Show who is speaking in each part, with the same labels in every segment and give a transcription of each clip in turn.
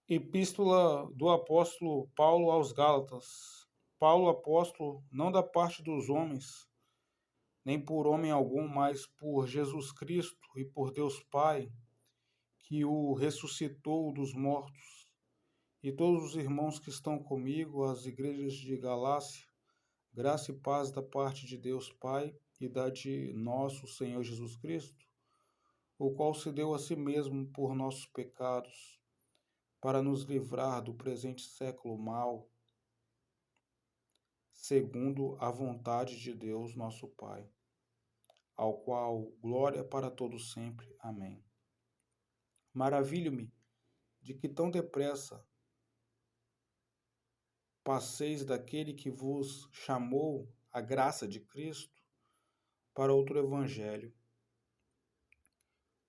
Speaker 1: Epístola do apóstolo Paulo aos Gálatas. Paulo, apóstolo, não da parte dos homens, nem por homem algum, mas por Jesus Cristo e por Deus Pai, que o ressuscitou dos mortos, e todos os irmãos que estão comigo, as igrejas de Galácia, graça e paz da parte de Deus Pai e da de nosso Senhor Jesus Cristo, o qual se deu a si mesmo por nossos pecados, para nos livrar do presente século mau, segundo a vontade de Deus, nosso Pai, ao qual glória para todos sempre. Amém. Maravilho-me de que tão depressa passeis daquele que vos chamou a graça de Cristo para outro evangelho,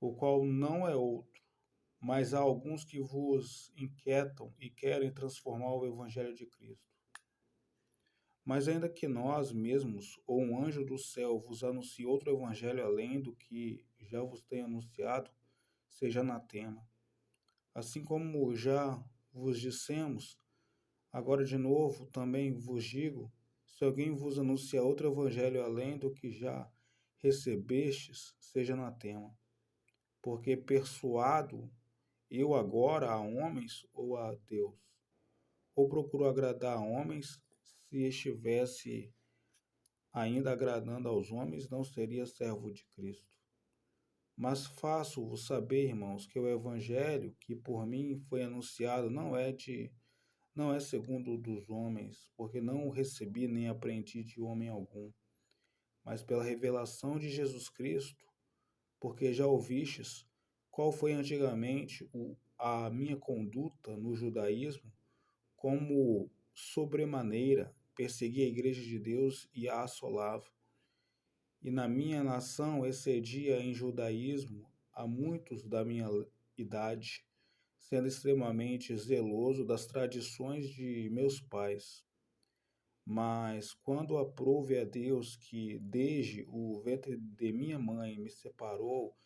Speaker 1: o qual não é outro, mas há alguns que vos inquietam e querem transformar o evangelho de Cristo. Mas ainda que nós mesmos ou um anjo do céu vos anuncie outro evangelho além do que já vos tenho anunciado, seja anatema. Assim como já vos dissemos, agora de novo também vos digo, se alguém vos anunciar outro evangelho além do que já recebestes, seja anatema. Porque persuado eu agora a homens ou a Deus? Ou procuro agradar a homens, se estivesse ainda agradando aos homens, não seria servo de Cristo. Mas faço-vos saber, irmãos, que o evangelho que por mim foi anunciado não é segundo o dos homens, porque não o recebi nem aprendi de homem algum, mas pela revelação de Jesus Cristo, porque já ouvistes qual foi antigamente a minha conduta no judaísmo, como sobremaneira persegui a igreja de Deus e a assolava. E na minha nação excedia em judaísmo a muitos da minha idade, sendo extremamente zeloso das tradições de meus pais. Mas quando aprouve a Deus que desde o ventre de minha mãe me separou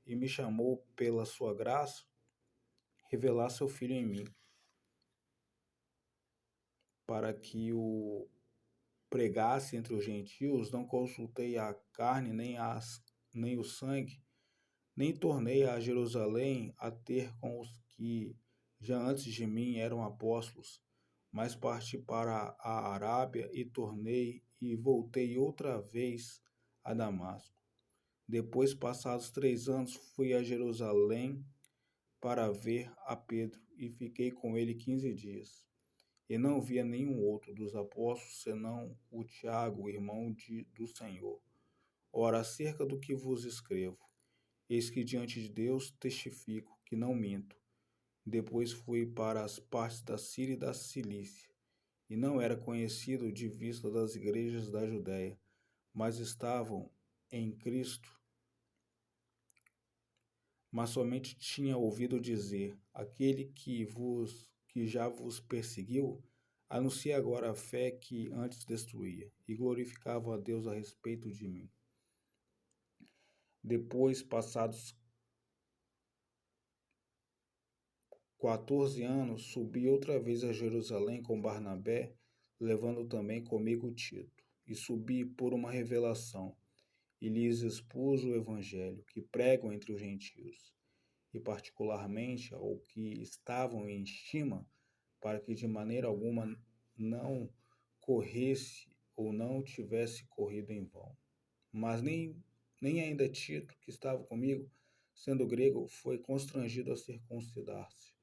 Speaker 1: e me chamou pela sua graça, revelar seu Filho em mim, para que o pregasse entre os gentios, não consultei a carne nem o sangue, nem tornei a Jerusalém a ter com os que já antes de mim eram apóstolos, mas parti para a Arábia e tornei e voltei outra vez a Damasco. Depois, passados 3 anos, fui a Jerusalém para ver a Pedro e fiquei com ele 15 dias. E não via nenhum outro dos apóstolos, senão o Tiago, irmão do Senhor. Ora, acerca do que vos escrevo, eis que diante de Deus testifico que não minto. Depois fui para as partes da Síria e da Cilícia, e não era conhecido de vista das igrejas da Judéia, mas estavam em Cristo. Mas somente tinha ouvido dizer, aquele que já vos perseguiu, anuncia agora a fé que antes destruía, e glorificava a Deus a respeito de mim. Depois, passados 14 anos, subi outra vez a Jerusalém com Barnabé, levando também comigo Tito. E subi por uma revelação, e lhes expus o evangelho, que pregam entre os gentios, e particularmente ao que estavam em estima, para que de maneira alguma não corresse ou não tivesse corrido em vão. Mas nem ainda Tito, que estava comigo, sendo grego, foi constrangido a circuncidar-se.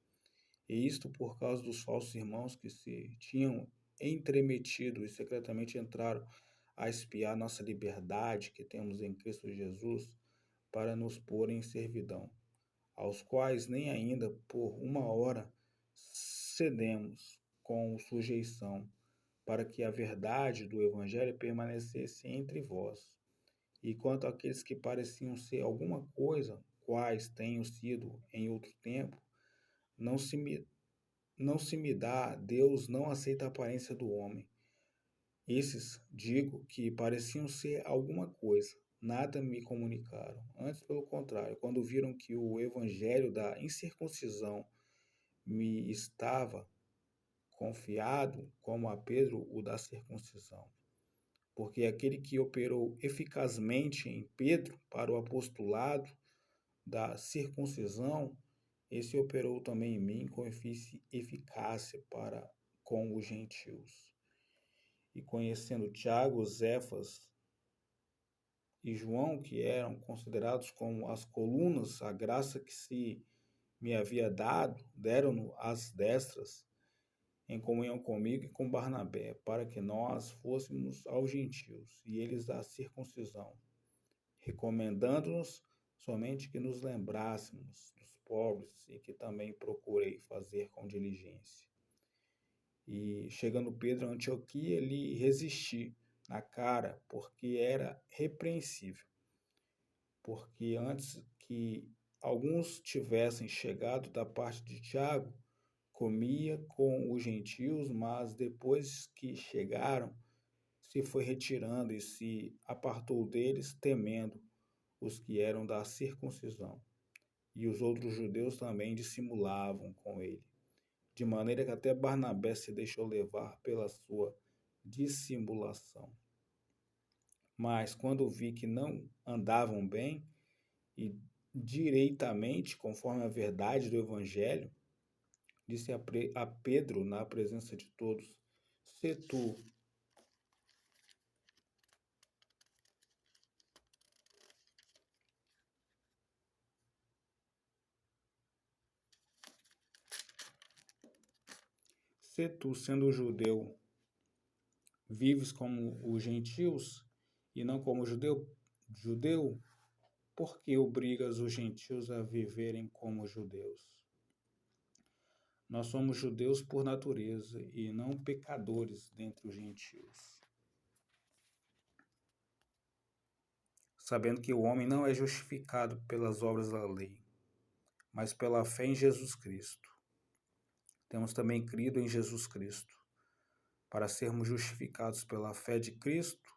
Speaker 1: E isto por causa dos falsos irmãos que se tinham entremetido e secretamente entraram a espiar nossa liberdade que temos em Cristo Jesus para nos pôr em servidão, aos quais nem ainda por uma hora cedemos com sujeição, para que a verdade do Evangelho permanecesse entre vós. E quanto àqueles que pareciam ser alguma coisa, quais tenham sido em outro tempo, não se me dá, Deus não aceita a aparência do homem. Esses, digo, que pareciam ser alguma coisa, nada me comunicaram. Antes, pelo contrário, quando viram que o evangelho da incircuncisão me estava confiado, como a Pedro, o da circuncisão. Porque aquele que operou eficazmente em Pedro para o apostolado da circuncisão, esse operou também em mim com eficácia para com os gentios. E conhecendo Tiago, Zéfas e João, que eram considerados como as colunas, a graça que se me havia dado, deram-no às destras, em comunhão comigo e com Barnabé, para que nós fôssemos aos gentios, e eles à circuncisão, recomendando-nos somente que nos lembrássemos dos pobres, e que também procurei fazer com diligência. E chegando Pedro a Antioquia, ele resisti na cara, porque era repreensível. Porque antes que alguns tivessem chegado da parte de Tiago, comia com os gentios, mas depois que chegaram, se foi retirando e se apartou deles, temendo os que eram da circuncisão. E os outros judeus também dissimulavam com ele, de maneira que até Barnabé se deixou levar pela sua dissimulação. Mas quando vi que não andavam bem e direitamente, conforme a verdade do Evangelho, disse a Pedro na presença de todos: Se tu sendo judeu, vives como os gentios e não como judeu, por que obrigas os gentios a viverem como judeus? Nós somos judeus por natureza e não pecadores dentre os gentios. Sabendo que o homem não é justificado pelas obras da lei, mas pela fé em Jesus Cristo. Temos também crido em Jesus Cristo, para sermos justificados pela fé de Cristo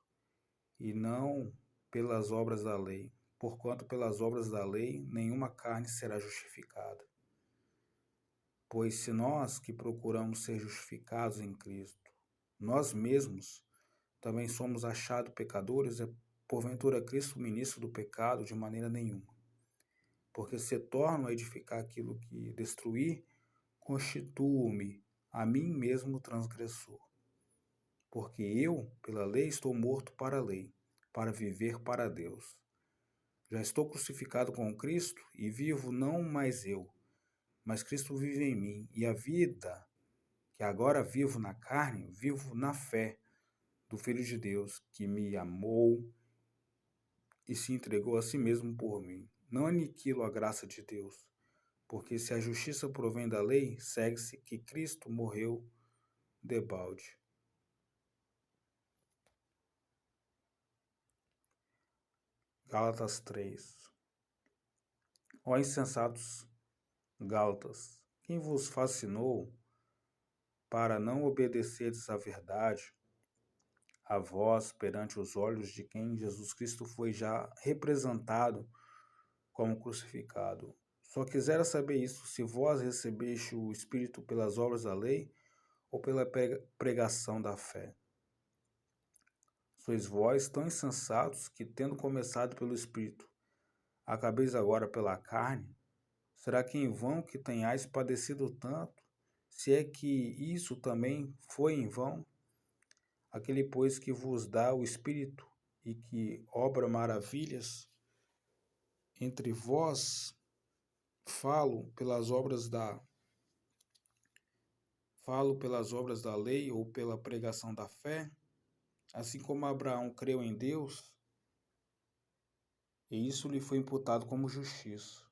Speaker 1: e não pelas obras da lei, porquanto pelas obras da lei nenhuma carne será justificada. Pois se nós que procuramos ser justificados em Cristo, nós mesmos também somos achados pecadores, é porventura Cristo ministro do pecado? De maneira nenhuma. Porque se torno a edificar aquilo que destruir, constituo-me a mim mesmo transgressor. Porque eu, pela lei, estou morto para a lei, para viver para Deus. Já estou crucificado com Cristo e vivo não mais eu, mas Cristo vive em mim. E a vida que agora vivo na carne, vivo na fé do Filho de Deus, que me amou e se entregou a si mesmo por mim. Não aniquilo a graça de Deus, porque se a justiça provém da lei, segue-se que Cristo morreu debalde. Gálatas 3. Ó insensatos Gálatas, quem vos fascinou para não obedeceres à verdade, a vós perante os olhos de quem Jesus Cristo foi já representado como crucificado? Só quisera saber isso, se vós recebeste o Espírito pelas obras da lei ou pela pregação da fé. Sois vós tão insensatos que, tendo começado pelo Espírito, acabeis agora pela carne? Será que em vão que tenhais padecido tanto, se é que isso também foi em vão? Aquele, pois, que vos dá o Espírito e que obra maravilhas entre vós, falo pelas obras da lei ou pela pregação da fé, assim como Abraão creu em Deus, e isso lhe foi imputado como justiça.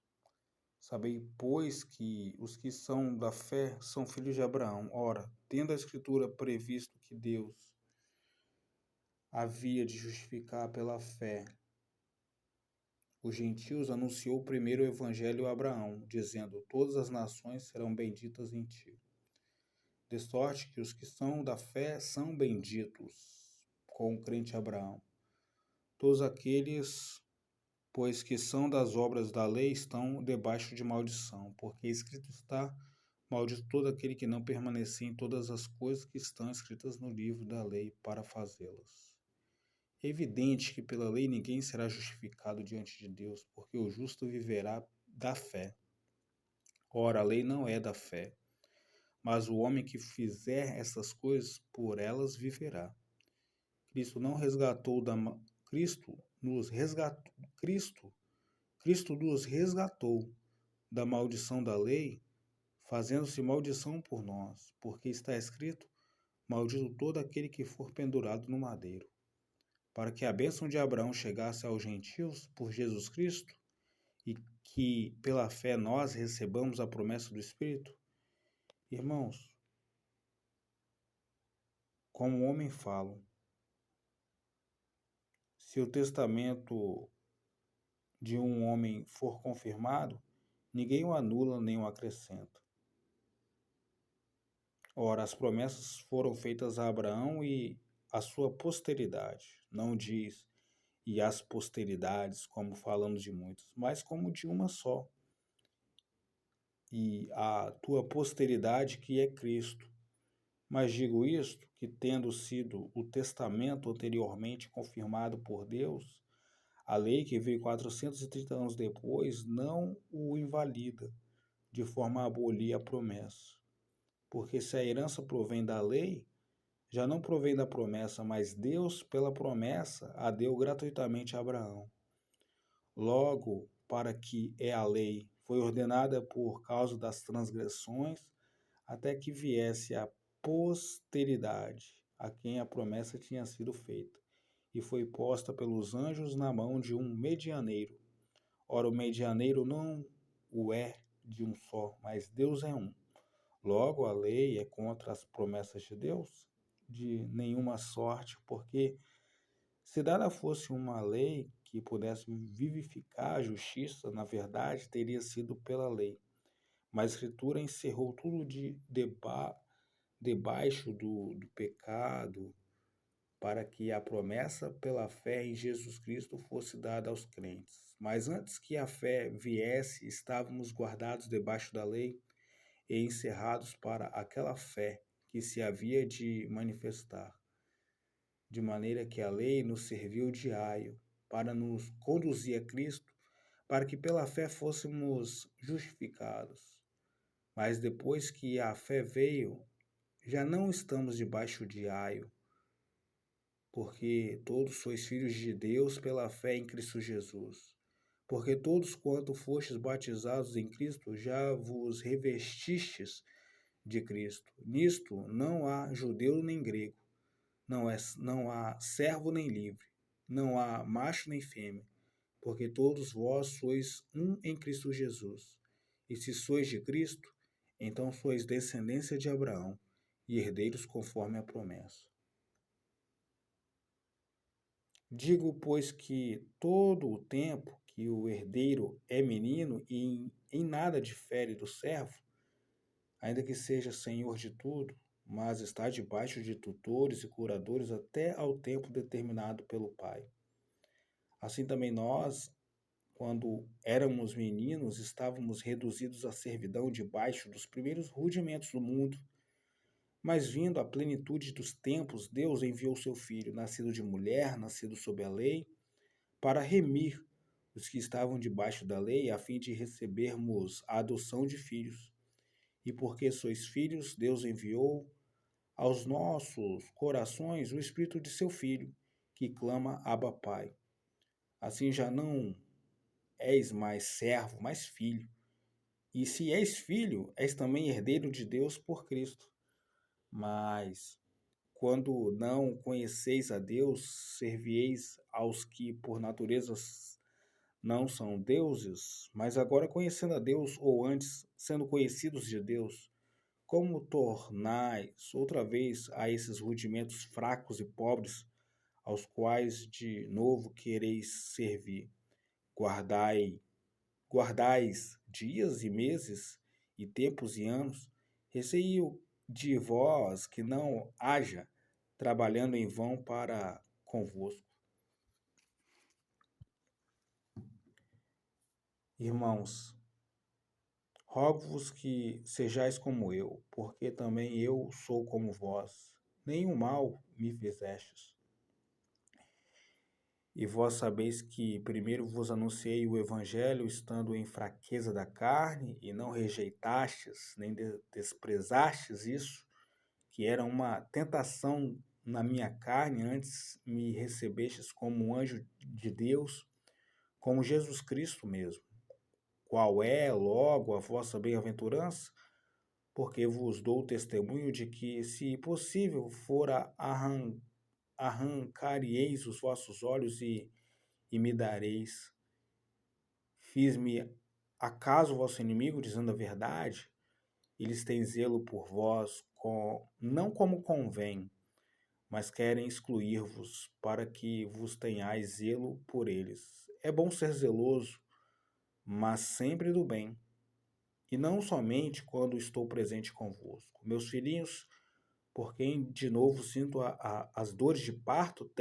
Speaker 1: Sabei, pois, que os que são da fé são filhos de Abraão. Ora, tendo a Escritura previsto que Deus havia de justificar pela fé os gentios, anunciou primeiro o Evangelho a Abraão, dizendo: Todas as nações serão benditas em ti. De sorte que os que são da fé são benditos com o crente Abraão. Todos aqueles, pois, que são das obras da lei estão debaixo de maldição, porque escrito está: Maldito todo aquele que não permanecer em todas as coisas que estão escritas no livro da lei para fazê-las. É evidente que pela lei ninguém será justificado diante de Deus, porque o justo viverá da fé. Ora, a lei não é da fé, mas o homem que fizer essas coisas, por elas viverá. Cristo não resgatou da Cristo nos resgatou Cristo nos resgatou da maldição da lei, fazendo-se maldição por nós, porque está escrito: maldito todo aquele que for pendurado no madeiro, para que a bênção de Abraão chegasse aos gentios por Jesus Cristo e que pela fé nós recebamos a promessa do Espírito. Irmãos, como o homem fala, se o testamento de um homem for confirmado, ninguém o anula nem o acrescenta. Ora, as promessas foram feitas a Abraão e a sua posteridade. Não diz e as posteridades, como falamos de muitos, mas como de uma só. E a tua posteridade que é Cristo. Mas digo isto, que tendo sido o testamento anteriormente confirmado por Deus, a lei que veio 430 anos depois não o invalida, de forma a abolir a promessa. Porque se a herança provém da lei, já não provém da promessa, mas Deus, pela promessa, a deu gratuitamente a Abraão. Logo, para que é a lei, foi ordenada por causa das transgressões, até que viesse a posteridade, a quem a promessa tinha sido feita, e foi posta pelos anjos na mão de um medianeiro. Ora, o medianeiro não o é de um só, mas Deus é um. Logo, a lei é contra as promessas de Deus? De nenhuma sorte, porque se dada fosse uma lei que pudesse vivificar a justiça, na verdade, teria sido pela lei. Mas a Escritura encerrou tudo debaixo do pecado, para que a promessa pela fé em Jesus Cristo fosse dada aos crentes. Mas antes que a fé viesse, estávamos guardados debaixo da lei e encerrados para aquela fé que se havia de manifestar. De maneira que a lei nos serviu de aio para nos conduzir a Cristo, para que pela fé fôssemos justificados. Mas depois que a fé veio, já não estamos debaixo de aio, porque todos sois filhos de Deus pela fé em Cristo Jesus. Porque todos quanto fostes batizados em Cristo, já vos revestistes de Cristo. Nisto não há judeu nem grego, não há servo nem livre, não há macho nem fêmea, porque todos vós sois um em Cristo Jesus. E se sois de Cristo, então sois descendência de Abraão e herdeiros conforme a promessa. Digo, pois, que todo o tempo que o herdeiro é menino e em nada difere do servo, ainda que seja senhor de tudo, mas está debaixo de tutores e curadores até ao tempo determinado pelo Pai. Assim também nós, quando éramos meninos, estávamos reduzidos à servidão debaixo dos primeiros rudimentos do mundo. Mas vindo à plenitude dos tempos, Deus enviou seu Filho, nascido de mulher, nascido sob a lei, para remir os que estavam debaixo da lei, a fim de recebermos a adoção de filhos. E porque sois filhos, Deus enviou aos nossos corações o Espírito de seu Filho, que clama Abba Pai. Assim já não és mais servo, mas filho. E se és filho, és também herdeiro de Deus por Cristo. Mas quando não conheceis a Deus, servieis aos que por natureza não são deuses, mas agora conhecendo a Deus, ou antes sendo conhecidos de Deus, como tornais outra vez a esses rudimentos fracos e pobres, aos quais de novo quereis servir? Guardais dias e meses, e tempos e anos, receio de vós que não haja trabalhando em vão para convosco. Irmãos, Rogo-vos que sejais como eu, porque também eu sou como vós. Nenhum mal me fizestes. E vós sabeis que primeiro vos anunciei o Evangelho, estando em fraqueza da carne, e não rejeitastes, nem desprezastes isso, que era uma tentação na minha carne, antes me recebestes como um anjo de Deus, como Jesus Cristo mesmo. Qual é, logo, a vossa bem-aventurança? Porque vos dou testemunho de que, se possível, fora arrancareis os vossos olhos e me dareis. Fiz-me acaso vosso inimigo, dizendo a verdade? Eles têm zelo por vós, não como convém, mas querem excluir-vos, para que vos tenhais zelo por eles. É bom ser zeloso, mas sempre do bem, e não somente quando estou presente convosco. Meus filhinhos, por quem de novo sinto as dores de parto,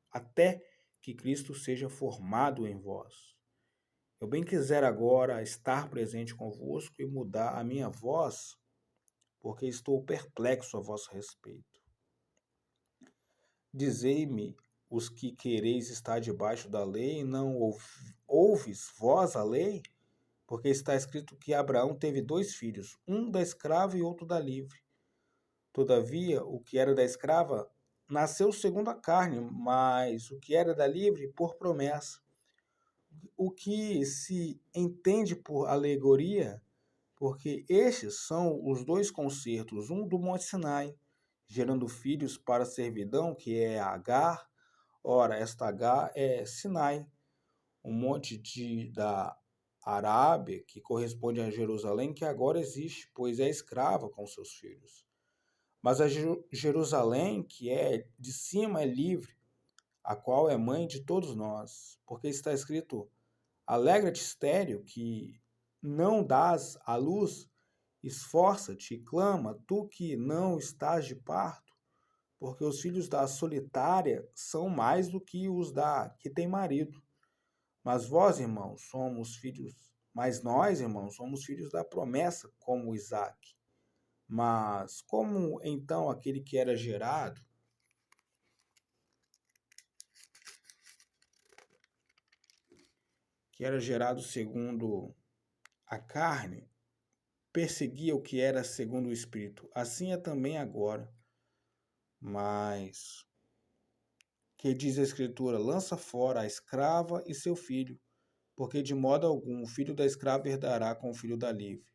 Speaker 1: até que Cristo seja formado em vós. Eu bem quiser agora estar presente convosco e mudar a minha voz, porque estou perplexo a vosso respeito. Dizei-me os que quereis estar debaixo da lei, não ouves vós a lei? Porque está escrito que Abraão teve 2 filhos, um da escrava e outro da livre. Todavia, o que era da escrava nasceu segundo a carne, mas o que era da livre por promessa. O que se entende por alegoria, porque estes são os 2 concertos, um do Monte Sinai, gerando filhos para a servidão, que é Agar. Ora, esta Agar é Sinai, um monte da Arábia, que corresponde a Jerusalém, que agora existe, pois é escrava com seus filhos. Mas a Jerusalém, que é de cima, é livre, a qual é mãe de todos nós, porque está escrito: alegra-te, estéril, que não dás à luz, esforça-te e clama, tu que não estás de parto, porque os filhos da solitária são mais do que os da que tem marido. Mas vós, irmãos, somos filhos, mas nós, irmãos, somos filhos da promessa, como Isaque. Mas como então aquele que era gerado segundo a carne, perseguia o que era segundo o Espírito. Assim é também agora. Mas, que diz a Escritura, lança fora a escrava e seu filho, porque de modo algum o filho da escrava herdará com o filho da livre.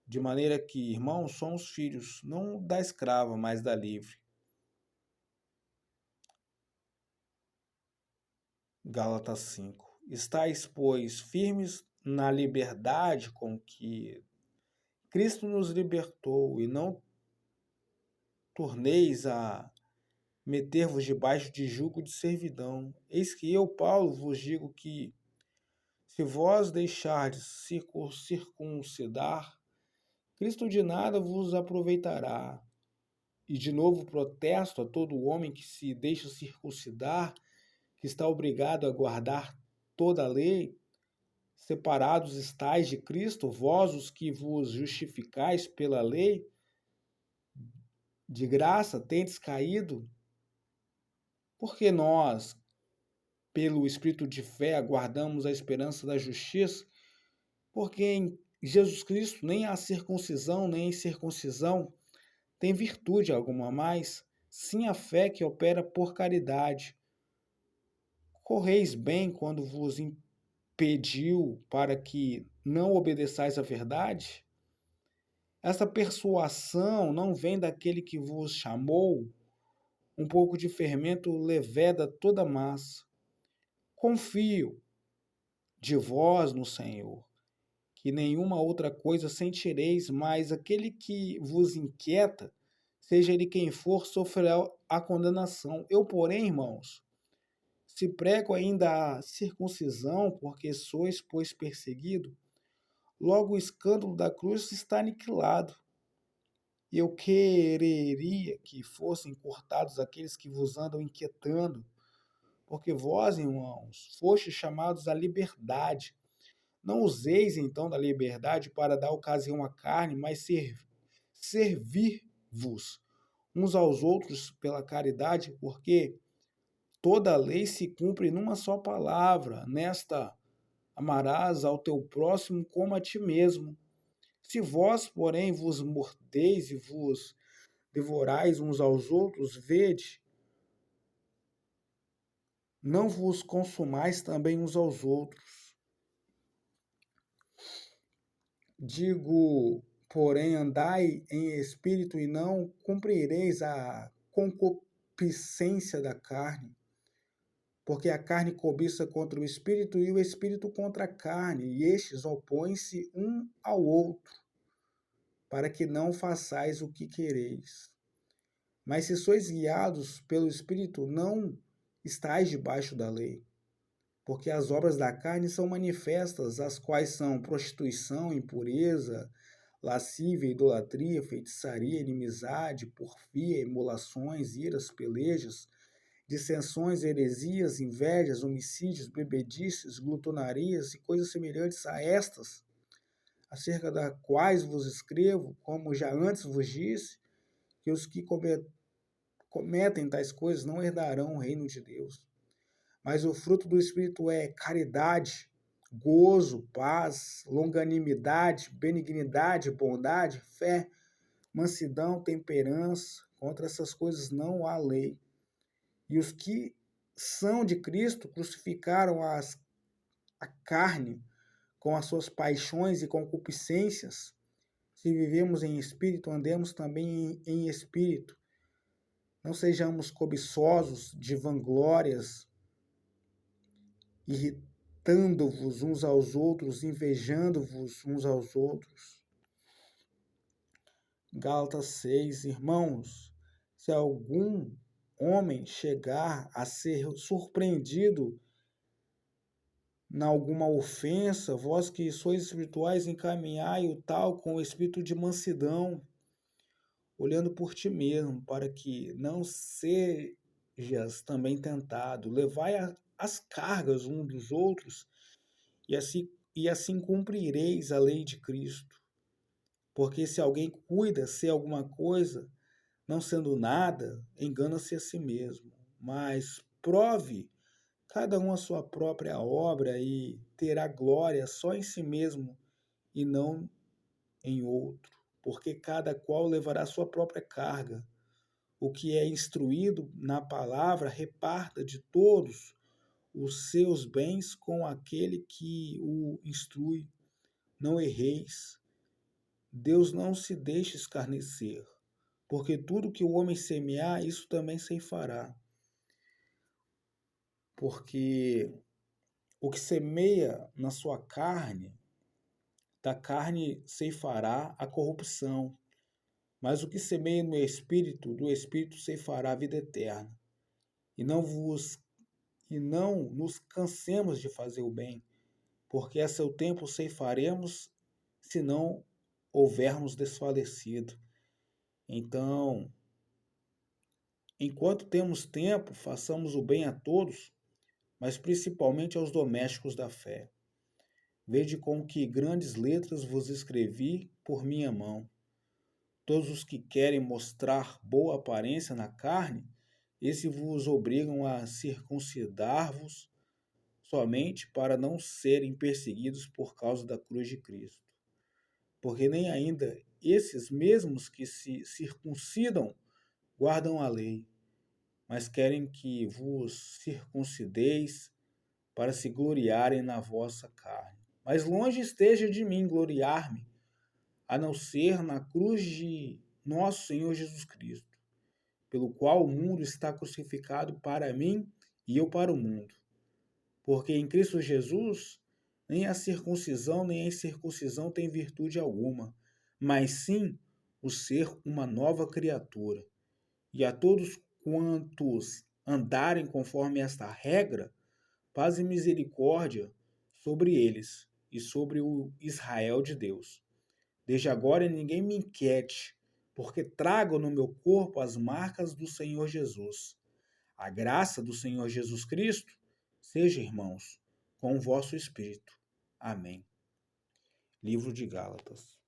Speaker 1: De maneira que, irmãos, somos filhos, não da escrava, mas da livre. Gálatas 5. Estais, pois, firmes na liberdade com que Cristo nos libertou, e não torneis a meter-vos debaixo de jugo de servidão. Eis que eu, Paulo, vos digo que, se vós deixardes circuncidar, Cristo de nada vos aproveitará. E de novo protesto a todo homem que se deixa circuncidar, que está obrigado a guardar toda a lei. Separados estáis de Cristo, vós os que vos justificais pela lei, de graça tendes caído, porque nós, pelo Espírito de fé, aguardamos a esperança da justiça, porque em Jesus Cristo nem a circuncisão nem a incircuncisão tem virtude alguma mais, sim a fé que opera por caridade. Correis bem quando vos impediu para que não obedeçais à verdade? Essa persuasão não vem daquele que vos chamou. Um pouco de fermento leveda toda a massa. Confio de vós no Senhor, que nenhuma outra coisa sentireis, mas aquele que vos inquieta, seja ele quem for, sofrerá a condenação. Eu, porém, irmãos, se prego ainda a circuncisão, porque sois, pois, perseguido, logo o escândalo da cruz está aniquilado. E eu quereria que fossem cortados aqueles que vos andam inquietando, porque vós, irmãos, fostes chamados à liberdade. Não useis então da liberdade para dar ocasião à carne, mas servir-vos uns aos outros pela caridade, porque toda a lei se cumpre numa só palavra, nesta: amarás ao teu próximo como a ti mesmo. Se vós, porém, vos mordeis e vos devorais uns aos outros, vede, não vos consumais também uns aos outros. Digo, porém, andai em espírito e não cumprireis a concupiscência da carne, porque a carne cobiça contra o espírito e o espírito contra a carne, e estes opõem-se um ao outro, para que não façais o que quereis. Mas se sois guiados pelo espírito, não estáis debaixo da lei. Porque as obras da carne são manifestas, as quais são prostituição, impureza, lascívia, idolatria, feitiçaria, inimizade, porfia, emulações, iras, pelejas, dissensões, heresias, invejas, homicídios, bebedices, glutonarias e coisas semelhantes a estas, acerca das quais vos escrevo, como já antes vos disse, que os que cometem tais coisas não herdarão o reino de Deus. Mas o fruto do Espírito é caridade, gozo, paz, longanimidade, benignidade, bondade, fé, mansidão, temperança. Contra essas coisas não há lei. E os que são de Cristo crucificaram a carne com as suas paixões e concupiscências. Se vivemos em espírito, andemos também em espírito. Não sejamos cobiçosos de vanglórias, irritando-vos uns aos outros, invejando-vos uns aos outros. Gálatas 6, irmãos, se algum homem chegar a ser surpreendido em alguma ofensa, vós que sois espirituais, encaminhai o tal com o espírito de mansidão, olhando por ti mesmo, para que não sejas também tentado. Levai as cargas uns dos outros, e assim cumprireis a lei de Cristo. Porque se alguém cuida ser alguma coisa, não sendo nada, engana-se a si mesmo. Mas prove cada um a sua própria obra e terá glória só em si mesmo e não em outro. Porque cada qual levará sua própria carga. O que é instruído na palavra, reparta de todos os seus bens com aquele que o instrui. Não erreis. Deus não se deixa escarnecer, porque tudo que o homem semear, isso também ceifará. Porque o que semeia na sua carne, da carne ceifará a corrupção, mas o que semeia no espírito, do espírito ceifará a vida eterna. E não nos cansemos de fazer o bem, porque a seu tempo ceifaremos, se não houvermos desfalecido. Então, enquanto temos tempo, façamos o bem a todos, mas principalmente aos domésticos da fé. Vede com que grandes letras vos escrevi por minha mão. Todos os que querem mostrar boa aparência na carne, esses vos obrigam a circuncidar-vos somente para não serem perseguidos por causa da cruz de Cristo. Porque nem ainda esses mesmos que se circuncidam guardam a lei, mas querem que vos circuncideis para se gloriarem na vossa carne. Mas longe esteja de mim gloriar-me, a não ser na cruz de nosso Senhor Jesus Cristo, pelo qual o mundo está crucificado para mim e eu para o mundo. Porque em Cristo Jesus, nem a circuncisão nem a incircuncisão tem virtude alguma, mas sim o ser uma nova criatura. E a todos quantos andarem conforme esta regra, paz e misericórdia sobre eles e sobre o Israel de Deus. Desde agora ninguém me inquiete, porque trago no meu corpo as marcas do Senhor Jesus. A graça do Senhor Jesus Cristo seja, irmãos, com o vosso espírito. Amém. Livro de Gálatas.